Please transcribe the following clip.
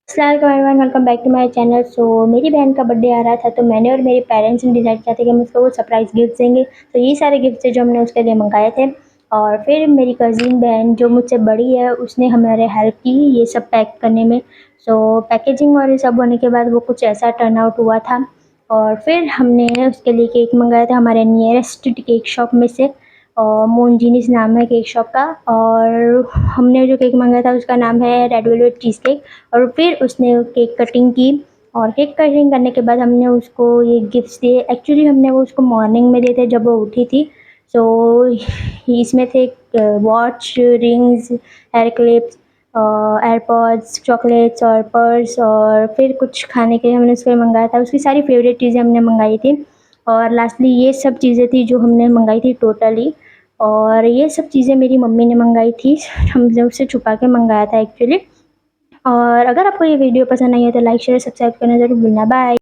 Everyone, welcome back to my channel. So मेरी बहन का बर्थडे आ रहा था, तो मैंने और मेरे पेरेंट्स ने डिसाइड किया था कि हम उसको वो सरप्राइज़ गिफ्ट देंगे। तो ये सारे गिफ्ट थे जो हमने उसके लिए मंगाए थे। और फिर मेरी कज़िन बहन जो मुझसे बड़ी है, उसने हमारे हेल्प की ये सब पैक करने में। सो पैकेजिंग और ये सब होने के बाद वो कुछ ऐसा टर्न आउट हुआ था। और फिर हमने उसके लिए केक मंगाया था हमारे नियरेस्ट केक शॉप में से। मोनजीनिस नाम है केक शॉप का। और हमने जो केक मंगाया था उसका नाम है रेड वेलवेट चीज़ केक। और फिर उसने केक कटिंग की। और केक कटिंग करने के बाद हमने उसको ये गिफ्ट्स दिए। एक्चुअली हमने वो उसको मॉर्निंग में दिए थे जब वो उठी थी। सो इसमें थे watch, rings, hair clips, AirPods, chocolates और पर्स। और फिर कुछ खाने के लिए हमने उसके लिए मंगाया था। उसकी सारी फेवरेट चीज़ें हमने मंगाई थी। और लास्टली ये सब चीज़ें थी जो हमने मंगाई थी टोटली। और ये सब चीज़ें मेरी मम्मी ने मंगाई थी। हमने उससे छुपा के मंगाया था एक्चुअली। और अगर आपको ये वीडियो पसंद आई है तो लाइक शेयर सब्सक्राइब करना ज़रूर भूलना। बाय।